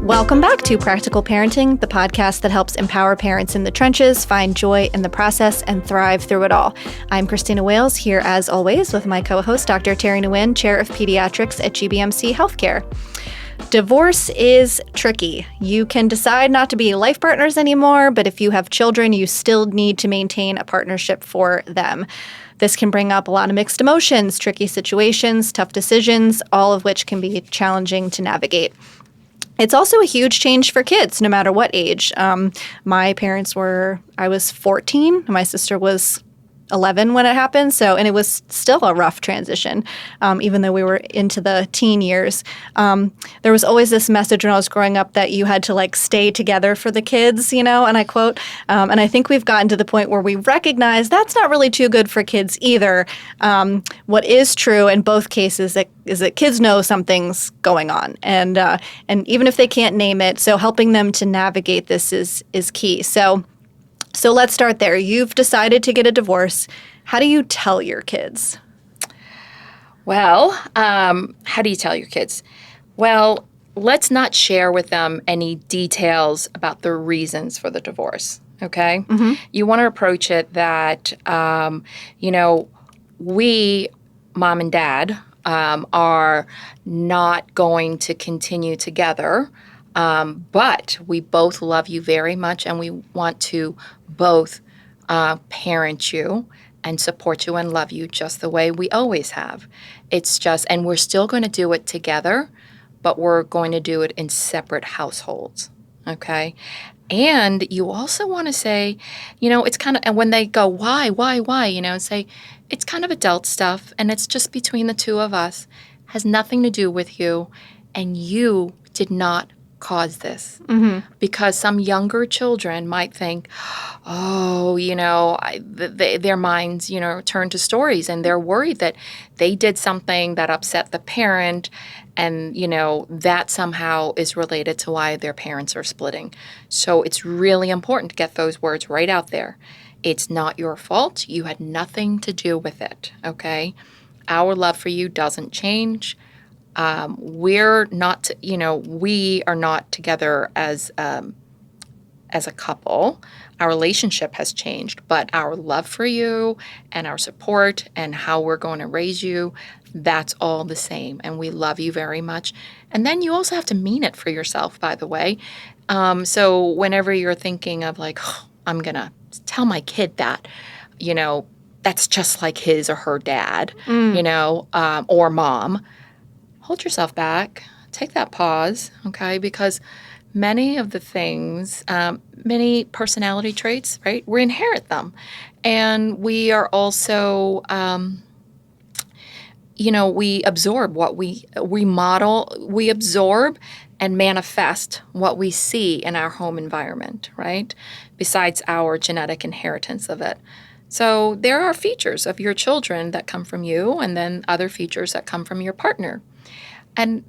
Welcome back to Practical Parenting, the podcast that helps empower parents in the trenches, find joy in the process, and thrive through it all. I'm Christina Wales, here as always with my co-host, Dr. Terry Nguyen, Chair of Pediatrics at GBMC Healthcare. Divorce is tricky. You can decide not to be life partners anymore, but if you have children, you still need to maintain a partnership for them. This can bring up a lot of mixed emotions, tricky situations, tough decisions, all of which can be challenging to navigate. It's also a huge change for kids, no matter what age. My parents I was 14, my sister was 11 when it happened, and it was still a rough transition, even though we were into the teen years. There was always this message when I was growing up that you had to stay together for the kids, and I quote, and I think we've gotten to the point where we recognize that's not really too good for kids either. What is true in both cases is that kids know something's going on, and even if they can't name it, so helping them to navigate this is key. So let's start there. You've decided to get a divorce. How do you tell your kids? Well, how do you tell your kids? Well, let's not share with them any details about the reasons for the divorce, okay? Mm-hmm. You want to approach it that, we, mom and dad, are not going to continue together. But we both love you very much, and we want to both parent you and support you and love you just the way we always have. It's just, and we're still going to do it together, but we're going to do it in separate households, okay? And you also want to say, it's kind of, and when they go, why, say, it's kind of adult stuff, and it's just between the two of us, has nothing to do with you, and you did not cause this. Mm-hmm. Because some younger children might think, their minds, turn to stories, and they're worried that they did something that upset the parent, and, that somehow is related to why their parents are splitting. So it's really important to get those words right out there. It's not your fault. You had nothing to do with it, okay? Our love for you doesn't change. We are not together as a couple. Our relationship has changed, but our love for you and our support and how we're going to raise you, that's all the same. And we love you very much. And then you also have to mean it for yourself, by the way. So whenever you're thinking of I'm going to tell my kid that, that's just like his or her dad, or mom. Hold yourself back, take that pause, okay? Because many of the things, many personality traits, right, we inherit them. And we are also, we absorb what we model, we absorb and manifest what we see in our home environment, right? Besides our genetic inheritance of it. So there are features of your children that come from you, and then other features that come from your partner. And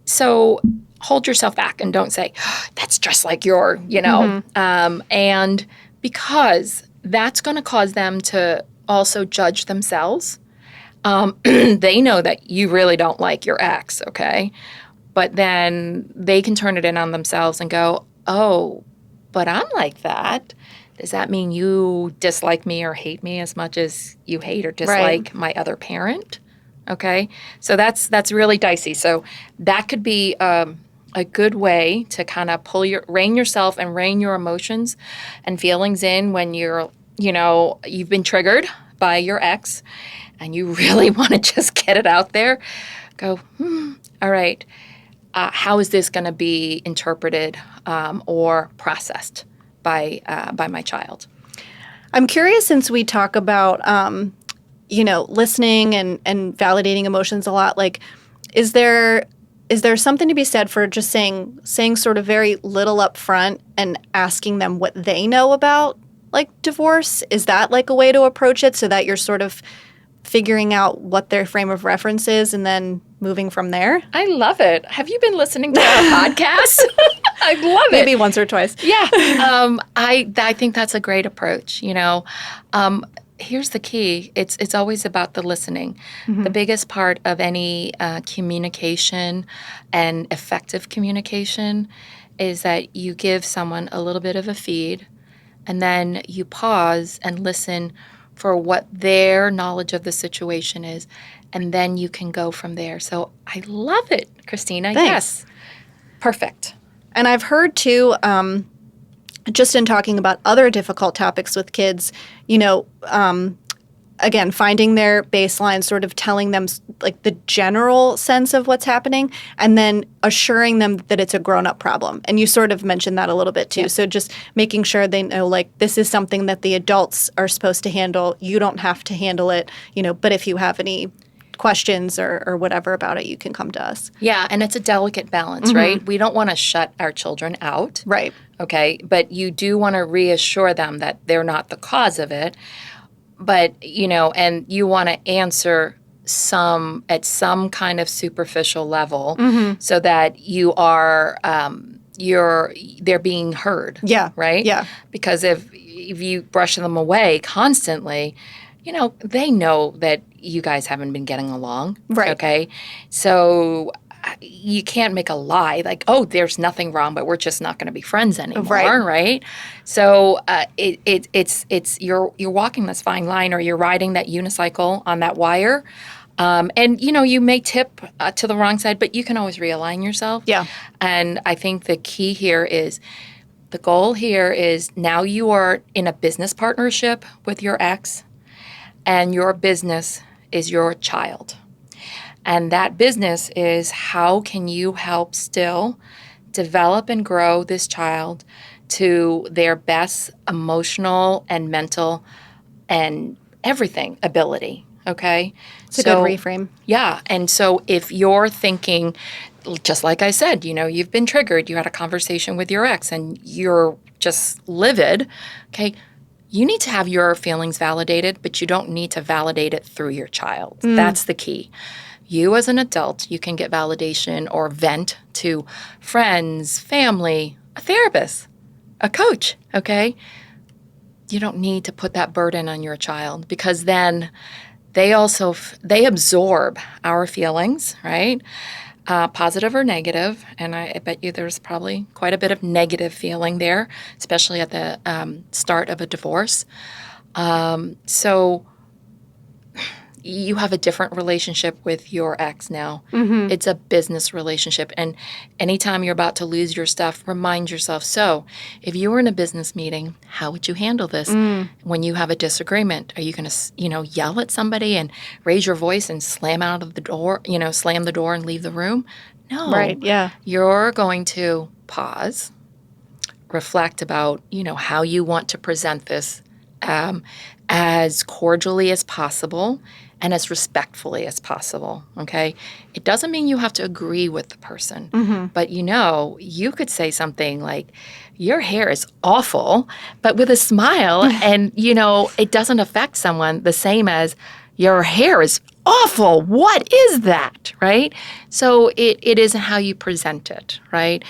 so hold yourself back and don't say, that's just like your, Mm-hmm. And because that's going to cause them to also judge themselves. They know that you really don't like your ex, okay? But then they can turn it in on themselves and go, oh, but I'm like that. Does that mean you dislike me or hate me as much as you hate or dislike my other parent? Okay, so that's really dicey. So that could be a good way to kind of rein yourself and rein your emotions and feelings in when you've been triggered by your ex and you really want to just get it out there. Go, all right, how is this going to be interpreted or processed by my child? I'm curious, since we talk about listening and validating emotions a lot, is there something to be said for just saying sort of very little up front and asking them what they know about divorce? Is that a way to approach it so that you're sort of figuring out what their frame of reference is and then moving from there? I love it. Have you been listening to our podcast? I love it. Maybe once or twice. Yeah. I think that's a great approach. here's the key. It's always about the listening. The biggest part of any communication and effective communication is that you give someone a little bit of a feed, and then you pause and listen for what their knowledge of the situation is, and then you can go from there. So I love it, Christina. Thanks. Yes. Perfect. And I've heard too, just in talking about other difficult topics with kids, again, finding their baseline, sort of telling them like the general sense of what's happening, and then assuring them that it's a grown-up problem. And you sort of mentioned that a little bit too. Yeah. So just making sure they know, like, this is something that the adults are supposed to handle. You don't have to handle it, but if you have any questions or whatever about it, you can come to us. Yeah, and it's a delicate balance, right? We don't want to shut our children out. Right. Okay, but you do want to reassure them that they're not the cause of it. But, and you want to answer at some kind of superficial level so that you are, they're being heard. Yeah. Right? Yeah. Because if you brush them away constantly, they know that you guys haven't been getting along. Right. Okay. So you can't make a lie like, oh, there's nothing wrong, but we're just not going to be friends anymore, right? So it's you're walking this fine line, or you're riding that unicycle on that wire, and you may tip to the wrong side, but you can always realign yourself. Yeah. And I think the key here is the goal here is now you are in a business partnership with your ex, and your business is your child. And that business is how can you help still develop and grow this child to their best emotional and mental and everything ability, okay? It's a good reframe. Yeah, and so if you're thinking, just like I said, you've been triggered, you had a conversation with your ex and you're just livid, okay? You need to have your feelings validated, but you don't need to validate it through your child. That's the key. You as an adult, you can get validation or vent to friends, family, a therapist, a coach, okay? You don't need to put that burden on your child, because then they absorb our feelings, right? Positive or negative, and I bet you there's probably quite a bit of negative feeling there, especially at the start of a divorce. So you have a different relationship with your ex now. It's a business relationship. And anytime you're about to lose your stuff, remind yourself, so if you were in a business meeting, how would you handle this? When you have a disagreement, are you going to, yell at somebody and raise your voice and slam the door and leave the room? No. Right, yeah. You're going to pause, reflect about, how you want to present this as cordially as possible and as respectfully as possible, okay? It doesn't mean you have to agree with the person, but you could say something like, your hair is awful, but with a smile, and, it doesn't affect someone the same as, your hair is awful, what is that, right? So it isn't how you present it, right?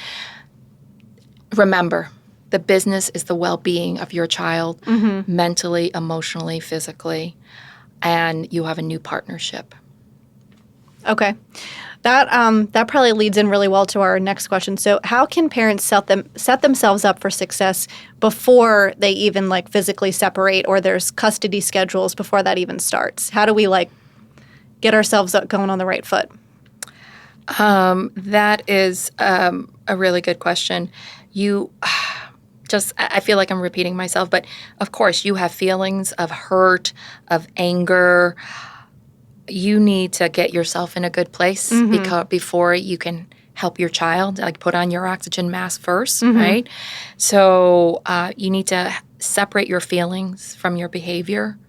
Remember, the business is the well-being of your child, mentally, emotionally, physically, and you have a new partnership. Okay. That probably leads in really well to our next question. So how can parents set themselves up for success before they even physically separate, or there's custody schedules before that even starts? How do we get ourselves going on the right foot? That is a really good question. I feel like I'm repeating myself, but of course you have feelings of hurt, of anger. You need to get yourself in a good place before you can help your child, put on your oxygen mask first, right? So you need to separate your feelings from your behavior.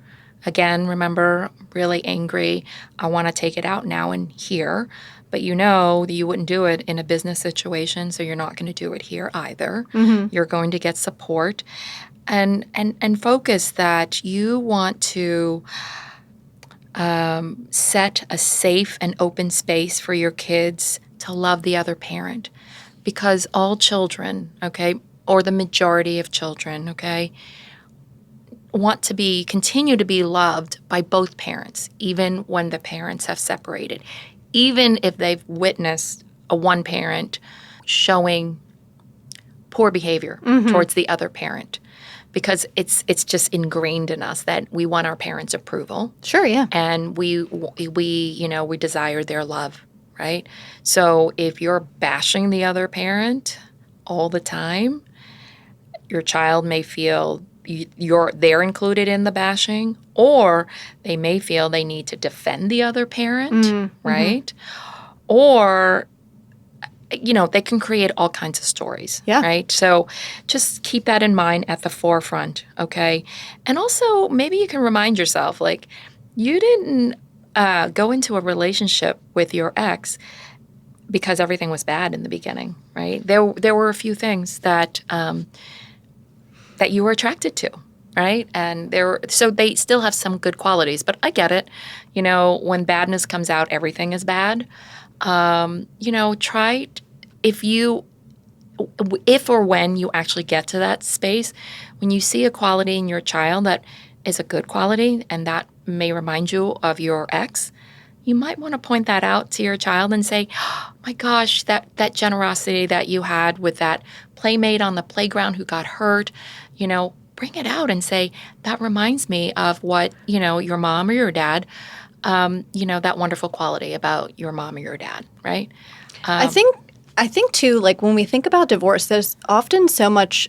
Again, remember, really angry, I want to take it out now and here. But that you wouldn't do it in a business situation, so you're not going to do it here either. You're going to get support and focus that you want to set a safe and open space for your kids to love the other parent. Because all children, okay, or the majority of children, okay, want to continue to be loved by both parents, even when the parents have separated, even if they've witnessed a one parent showing poor behavior towards the other parent, because it's just ingrained in us that we want our parents' approval. Sure, yeah. And we desire their love, right? So if you're bashing the other parent all the time, your child may feel they're included in the bashing, or they may feel they need to defend the other parent, right? Or they can create all kinds of stories, right? So just keep that in mind at the forefront, okay? And also maybe you can remind yourself, like, you didn't go into a relationship with your ex because everything was bad in the beginning, right? There were a few things that that you were attracted to, right? And so they still have some good qualities. But I get it. When badness comes out, everything is bad. Try if or when you actually get to that space, when you see a quality in your child that is a good quality and that may remind you of your ex, you might want to point that out to your child and say, oh my gosh, that generosity that you had with that playmate on the playground who got hurt, bring it out and say, that reminds me of what, your mom or your dad, that wonderful quality about your mom or your dad, right? I think too, like when we think about divorce, there's often so much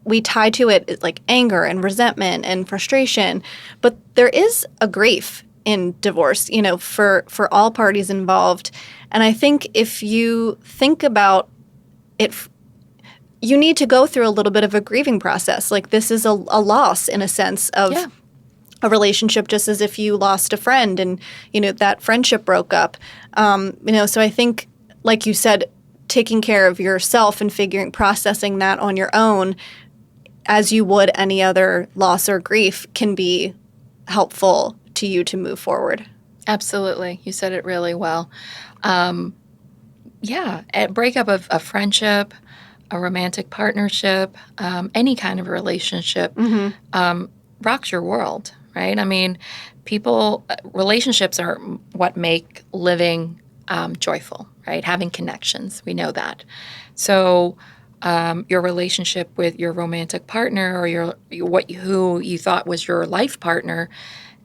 we tie to it, like anger and resentment and frustration, but there is a grief in divorce, for all parties involved. And I think if you think about it, you need to go through a little bit of a grieving process. Like this is a loss in a sense of a relationship, just as if you lost a friend and, that friendship broke up. So I think, like you said, taking care of yourself and processing that on your own as you would any other loss or grief can be helpful to you to move forward. Absolutely. You said it really well. A breakup of a friendship, a romantic partnership, any kind of relationship rocks your world, right? I mean, relationships are what make living joyful, right? Having connections, we know that. So your relationship with your romantic partner or who you thought was your life partner,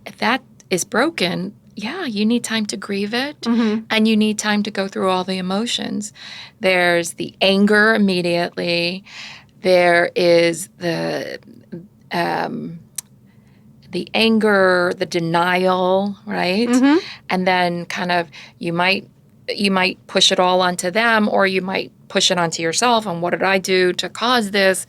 if that is broken, you need time to grieve it, and you need time to go through all the emotions. There's the anger immediately. There is the anger, the denial, right? And then kind of you might push it all onto them, or you might push it onto yourself. And what did I do to cause this?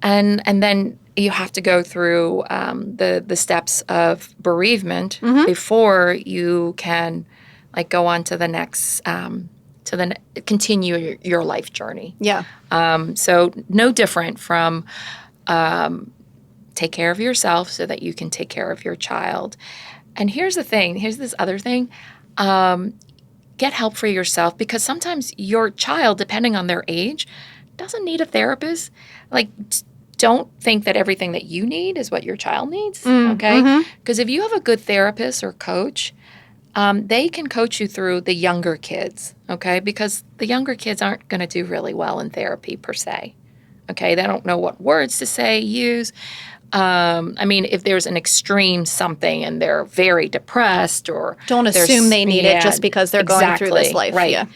And then you have to go through the steps of bereavement before you can go on to the next continue your life journey. Yeah. So no different from take care of yourself so that you can take care of your child. And here's the thing. Here's this other thing. Get help for yourself, because sometimes your child, depending on their age, doesn't need a therapist. Don't think that everything that you need is what your child needs, okay? Because if you have a good therapist or coach, they can coach you through the younger kids, okay? Because the younger kids aren't going to do really well in therapy per se, okay? They don't know what words to use. If there's an extreme something and they're very depressed, or don't assume they need it just because they're going through this life, right?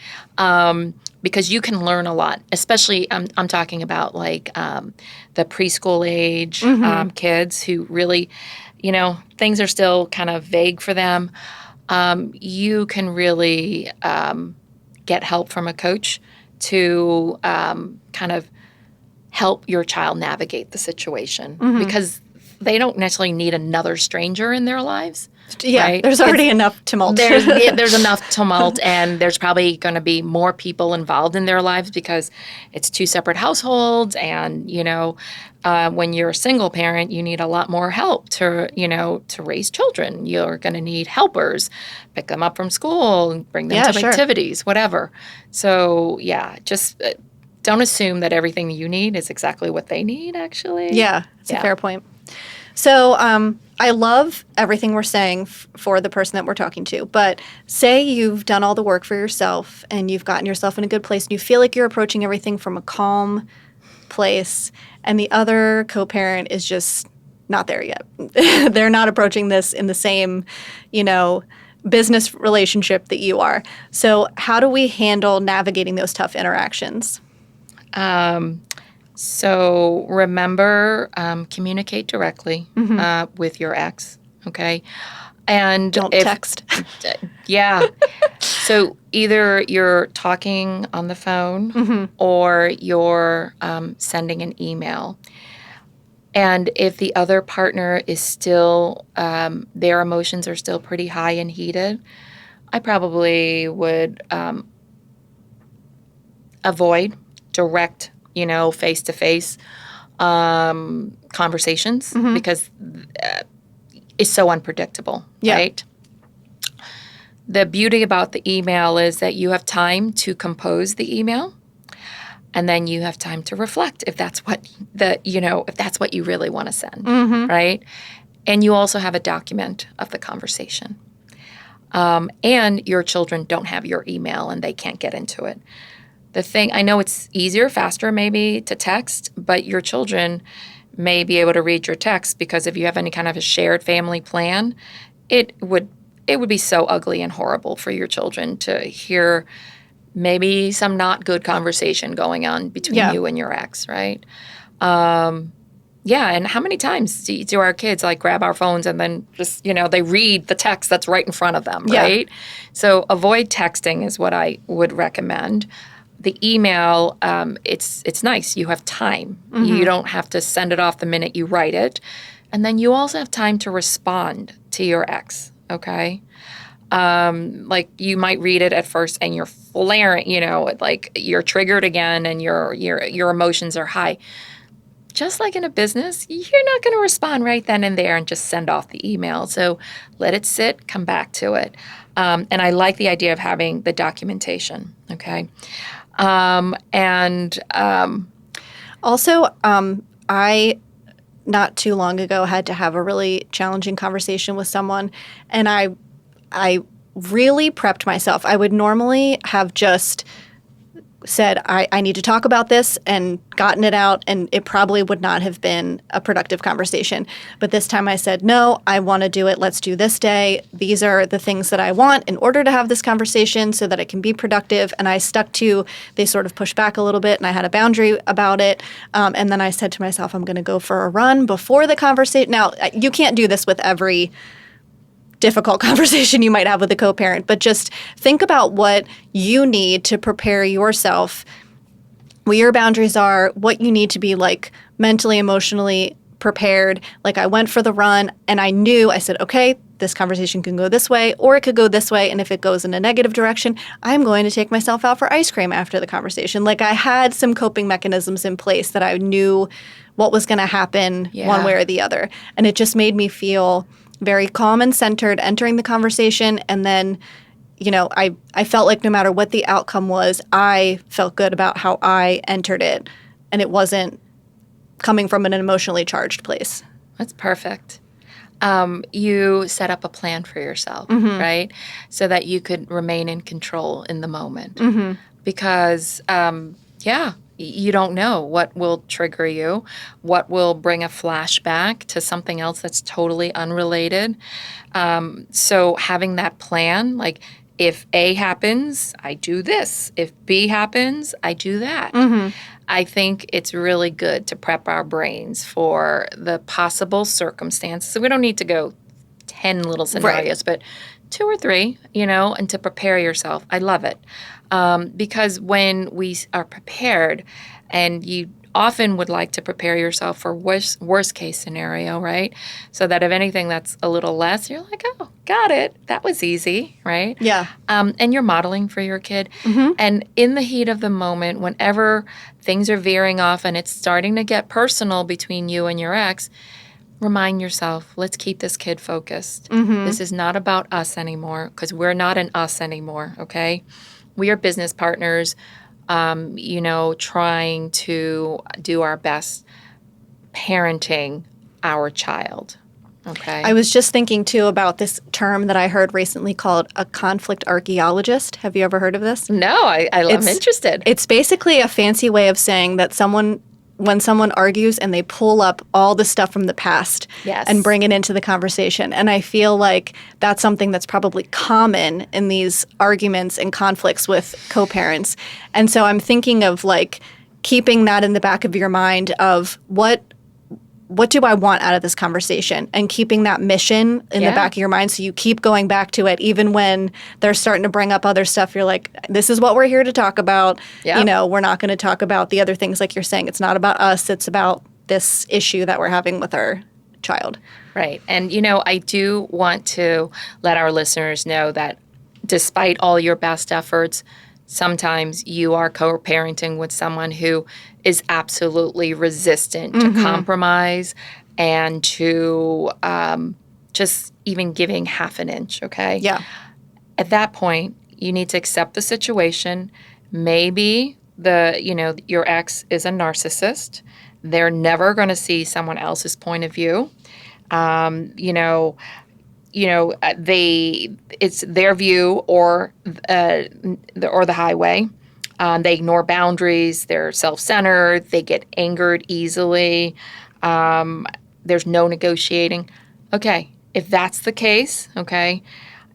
Because you can learn a lot, especially I'm talking about the preschool age kids who really, things are still kind of vague for them. You can really get help from a coach to kind of help your child navigate the situation, because they don't necessarily need another stranger in their lives. Yeah, right? There's already enough tumult. There's enough tumult, and there's probably going to be more people involved in their lives because it's two separate households. And, when you're a single parent, you need a lot more help to raise children. You're going to need helpers, pick them up from school, bring them to activities, whatever. So, just don't assume that everything you need is exactly what they need, actually. Yeah, it's a fair point. So I love everything we're saying for the person that we're talking to. But say you've done all the work for yourself and you've gotten yourself in a good place and you feel like you're approaching everything from a calm place, and the other co-parent is just not there yet. They're not approaching this in the same, business relationship that you are. So how do we handle navigating those tough interactions? So remember, communicate directly with your ex, okay? And Don't text. Yeah. So either you're talking on the phone or you're sending an email. And if the other partner is still, their emotions are still pretty high and heated, I probably would avoid direct, face-to-face conversations because it's so unpredictable, right? The beauty about the email is that you have time to compose the email, and then you have time to reflect if that's what if that's what you really want to send, right? And you also have a document of the conversation. And your children don't have your email and they can't get into it. The thing, I know it's easier, faster maybe to text, but your children may be able to read your text because if you have any kind of a shared family plan, it would be so ugly and horrible for your children to hear maybe some not good conversation going on between you and your ex, right? And how many times do our kids grab our phones and then just, they read the text that's right in front of them, right? So avoid texting is what I would recommend. The email, it's nice. You have time. You don't have to send it off the minute you write it. And then you also have time to respond to your ex, okay? You might read it at first and you're flaring, you're triggered again and your emotions are high. Just like in a business, you're not going to respond right then and there and just send off the email. So let it sit, come back to it. And I like the idea of having the documentation, okay? Also, I not too long ago had to have a really challenging conversation with someone, and I really prepped myself. I would normally have just said, I need to talk about this and gotten it out, and it probably would not have been a productive conversation. But this time I said, no, I want to do it. Let's do this day. These are the things that I want in order to have this conversation so that it can be productive. And I stuck to, they sort of pushed back a little bit, and I had a boundary about it. And then I said to myself, I'm going to go for a run before the conversation. Now, you can't do this with every difficult conversation you might have with a co-parent, but just think about what you need to prepare yourself, what your boundaries are, what you need to be mentally, emotionally prepared. I went for the run and I said, okay, this conversation can go this way or it could go this way. And if it goes in a negative direction, I'm going to take myself out for ice cream after the conversation. I had some coping mechanisms in place that I knew what was going to happen one way or the other. And it just made me feel very calm and centered entering the conversation. And then, I felt like no matter what the outcome was, I felt good about how I entered it. And it wasn't coming from an emotionally charged place. That's perfect. You set up a plan for yourself, right? So that you could remain in control in the moment. Because, you don't know what will trigger you, what will bring a flashback to something else that's totally unrelated. So having that plan, if A happens, I do this. If B happens, I do that. I think it's really good to prep our brains for the possible circumstances. So we don't need to go 10 little scenarios, but 2 or 3, and to prepare yourself. I love it. Because when we are prepared, and you often would like to prepare yourself for worst case scenario, right? So that if anything that's a little less, you're like, oh, got it. That was easy, right? Yeah. And you're modeling for your kid. And in the heat of the moment, whenever things are veering off and it's starting to get personal between you and your ex, remind yourself, let's keep this kid focused. This is not about us anymore because we're not an us anymore, okay? We are business partners, trying to do our best parenting our child. Okay. I was just thinking too about this term that I heard recently called a conflict archaeologist. Have you ever heard of this? No, I'm interested. It's basically a fancy way of saying that when someone argues and they pull up all the stuff from the past Yes. and bring it into the conversation. And I feel like that's something that's probably common in these arguments and conflicts with co-parents. And so I'm thinking of like keeping that in the back of your mind of what do I want out of this conversation, and keeping that mission in the back of your mind so you keep going back to it even when they're starting to bring up other stuff. You're like, this is what we're here to talk about. Yep. You know, we're not going to talk about the other things like you're saying. It's not about us. It's about this issue that we're having with our child. Right. And, I do want to let our listeners know that despite all your best efforts, sometimes you are co-parenting with someone who is absolutely resistant to compromise and to just even giving half an inch, okay? Yeah. At that point, you need to accept the situation. Maybe your ex is a narcissist. They're never going to see someone else's point of view. It's their view or the highway. They ignore boundaries. They're self-centered. They get angered easily. There's no negotiating. Okay, if that's the case, okay,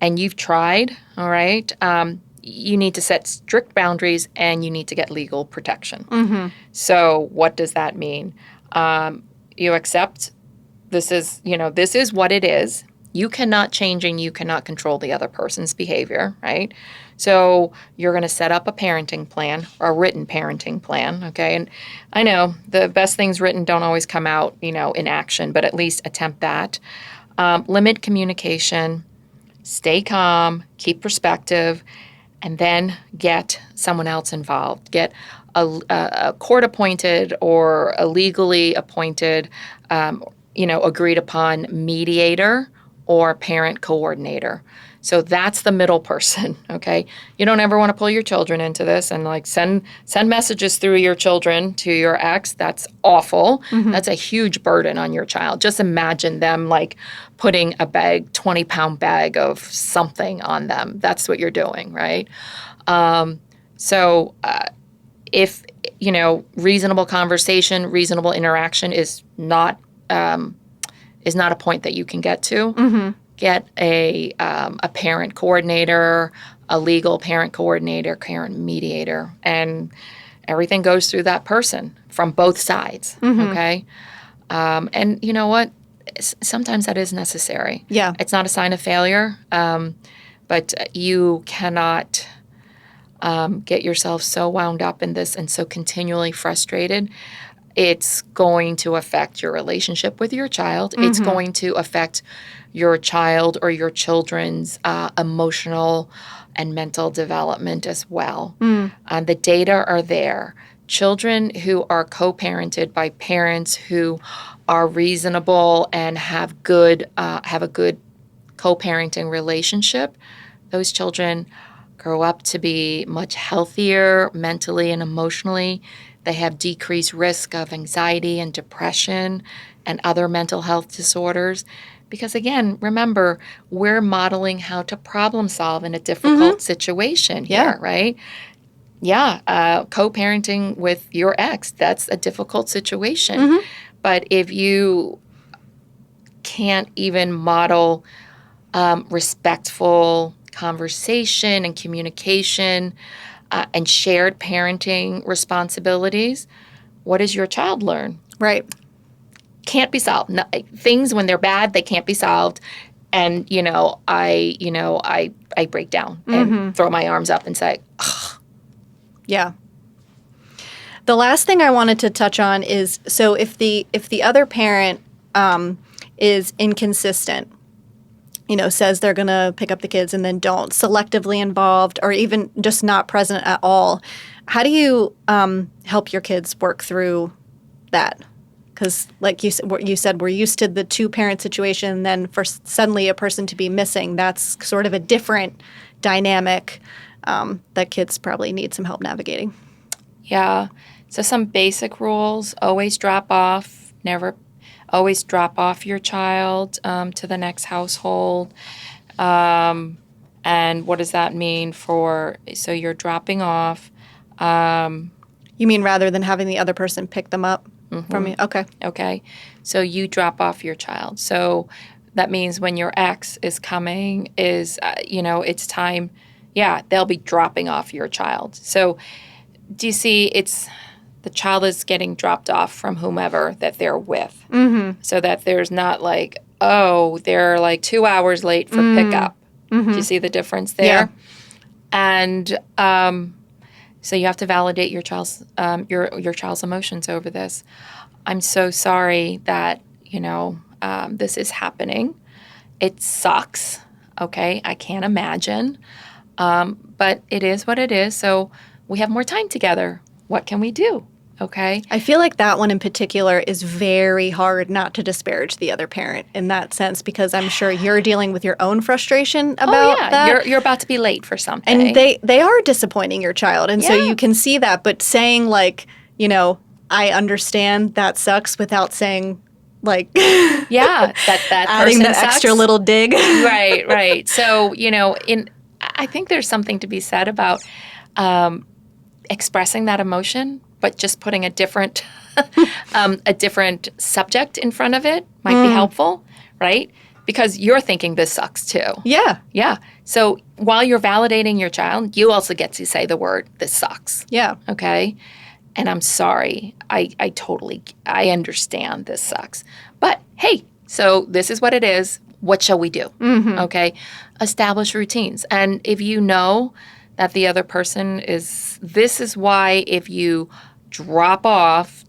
and you've tried, all right, you need to set strict boundaries and you need to get legal protection. So what does that mean? You accept this is what it is. You cannot change and you cannot control the other person's behavior, right? So you're going to set up a parenting plan, or a written parenting plan, okay? And I know the best things written don't always come out, in action, but at least attempt that. Limit communication, stay calm, keep perspective, and then get someone else involved. Get a court-appointed or a legally appointed, agreed upon mediator or parent coordinator. So that's the middle person, okay? You don't ever want to pull your children into this and send messages through your children to your ex. That's awful. That's a huge burden on your child. Just imagine them putting a 20-pound bag of something on them. That's what you're doing, right? If reasonable conversation, reasonable interaction is not a point that you can get to, get a parent coordinator, a legal parent coordinator, parent mediator, and everything goes through that person from both sides, okay? And you know what? Sometimes that is necessary. Yeah. It's not a sign of failure, but you cannot get yourself so wound up in this and so continually frustrated. It's going to affect your relationship with your child. It's going to affect your child or your children's emotional and mental development as well. The data are there. Children who are co-parented by parents who are reasonable and have a good co-parenting relationship, those children grow up to be much healthier mentally and emotionally. They have decreased risk of anxiety and depression and other mental health disorders. Because again, remember, we're modeling how to problem solve in a difficult situation here, right? Yeah, co-parenting with your ex, that's a difficult situation. But if you can't even model respectful conversation and communication and shared parenting responsibilities, what does your child learn? Right. Can't be solved. No, things when they're bad, they can't be solved. And I break down and throw my arms up and say, ugh. Yeah. The last thing I wanted to touch on is, so if the other parent is inconsistent, says they're going to pick up the kids and then don't, selectively involved, or even just not present at all, how do you help your kids work through that? Because like you said, we're used to the two-parent situation, and then for suddenly a person to be missing, that's sort of a different dynamic that kids probably need some help navigating. Yeah. So some basic rules: always drop off, always drop off your child to the next household. And what does that mean so you're dropping off. You mean rather than having the other person pick them up from you? Okay. Okay. So you drop off your child. So that means when your ex is coming it's time. Yeah, they'll be dropping off your child. So do you see the child is getting dropped off from whomever that they're with. Mm-hmm. So that there's not like, oh, they're like 2 hours late for pickup. Mm-hmm. Do you see the difference there? Yeah. And so you have to validate your child's emotions over this. I'm so sorry that this is happening. It sucks. Okay, I can't imagine, but it is what it is. So we have more time together. What can we do? Okay. I feel like that one in particular is very hard not to disparage the other parent in that sense, because I'm sure you're dealing with your own frustration about that. You're about to be late for something. And they are disappointing your child. And so you can see that, but saying like, I understand that sucks without saying like that adding person that sucks. extra little dig. Right. So, I think there's something to be said about expressing that emotion, but just putting a different subject in front of it might be helpful, right? Because you're thinking this sucks too. Yeah. Yeah. So while you're validating your child, you also get to say the word, this sucks. Yeah. Okay? And I'm sorry. I understand this sucks. But hey, so this is what it is. What shall we do? Mm-hmm. Okay? Establish routines. And if you know that the other person this is why if you drop off,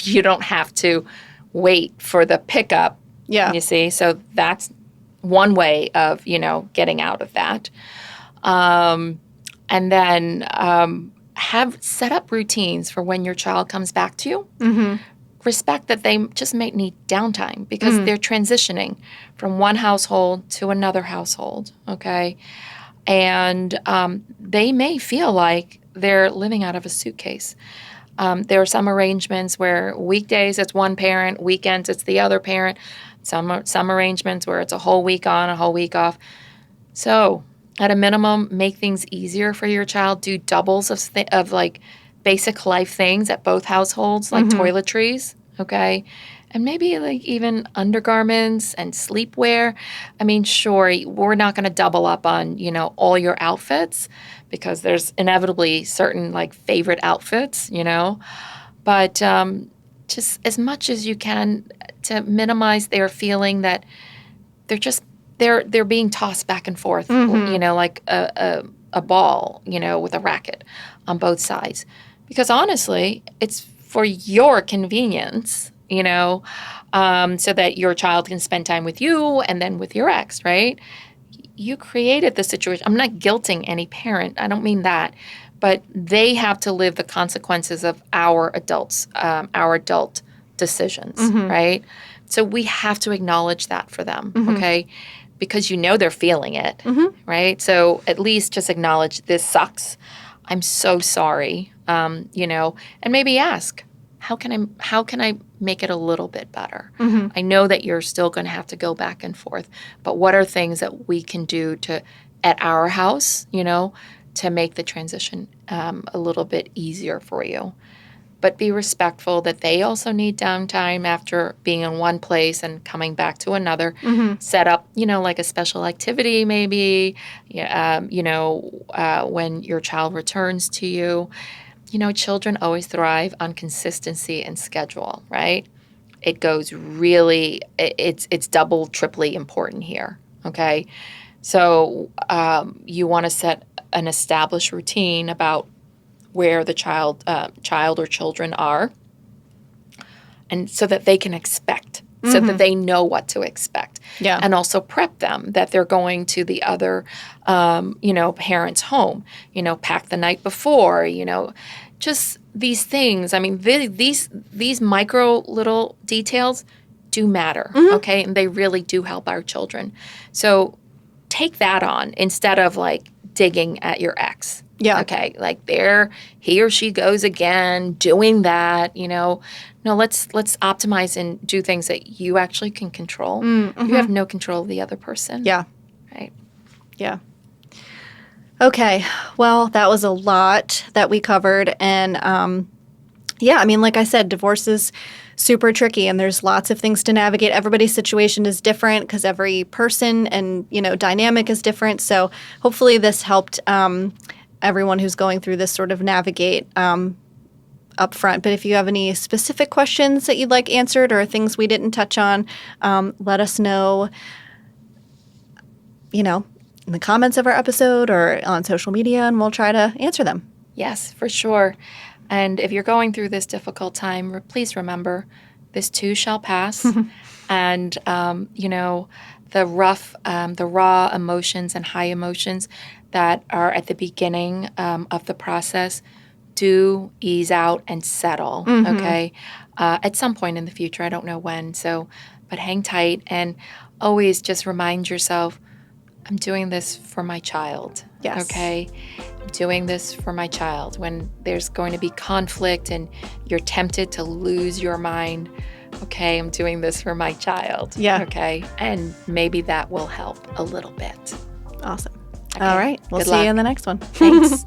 you don't have to wait for the pickup. Yeah. You see? So that's one way of, getting out of that. And then have set up routines for when your child comes back to you. Mm-hmm. Respect that they just may need downtime because they're transitioning from one household to another household, okay? And they may feel like they're living out of a suitcase. There are some arrangements where weekdays it's one parent, weekends it's the other parent. Some arrangements where it's a whole week on, a whole week off. So at a minimum, make things easier for your child. Do doubles of like basic life things at both households, like toiletries, okay? And maybe like even undergarments and sleepwear. I mean, sure, we're not going to double up on, all your outfits because there's inevitably certain like favorite outfits, But just as much as you can to minimize their feeling that they're being tossed back and forth, like a ball, with a racket on both sides. Because honestly, it's for your convenience, so that your child can spend time with you and then with your ex, right? You created the situation. I'm not guilting any parent. I don't mean that. But they have to live the consequences of our adult decisions, right? So we have to acknowledge that for them, okay? Because they're feeling it, right? So at least just acknowledge this sucks. I'm so sorry, and maybe ask, how can I make it a little bit better? I know that you're still going to have to go back and forth, but what are things that we can do at our house, to make the transition a little bit easier for you? But be respectful that they also need downtime after being in one place and coming back to another. Set up, like a special activity maybe, when your child returns to you. Children always thrive on consistency and schedule, right? It goes really, it's double, triply important here, okay? So you want to set an established routine about where the child or children are, and so that they can expect, so that they know what to expect. Yeah. And also prep them that they're going to the other, parent's home, pack the night before, just these things. I mean, these micro little details do matter, okay? And they really do help our children. So take that on instead of like digging at your ex. Yeah. Okay, like there he or she goes again doing that, No, let's optimize and do things that you actually can control. You have no control of the other person. Yeah. Right. Yeah. Okay. Well, that was a lot that we covered. And yeah, I mean, like I said, divorce is super tricky and there's lots of things to navigate. Everybody's situation is different because every person and, dynamic is different. So hopefully this helped everyone who's going through this sort of navigate up front. But if you have any specific questions that you'd like answered or things we didn't touch on, let us know, in the comments of our episode or on social media, and we'll try to answer them. Yes, for sure. And if you're going through this difficult time, please remember, this too shall pass. And, the raw emotions and high emotions that are at the beginning of the process do ease out and settle, okay? At some point in the future, I don't know when. But hang tight and always just remind yourself, I'm doing this for my child. Yes. Okay. I'm doing this for my child. When there's going to be conflict and you're tempted to lose your mind, okay, I'm doing this for my child. Yeah. Okay. And maybe that will help a little bit. Awesome. Okay. All right. We'll Good see luck. you in the next one. Thanks.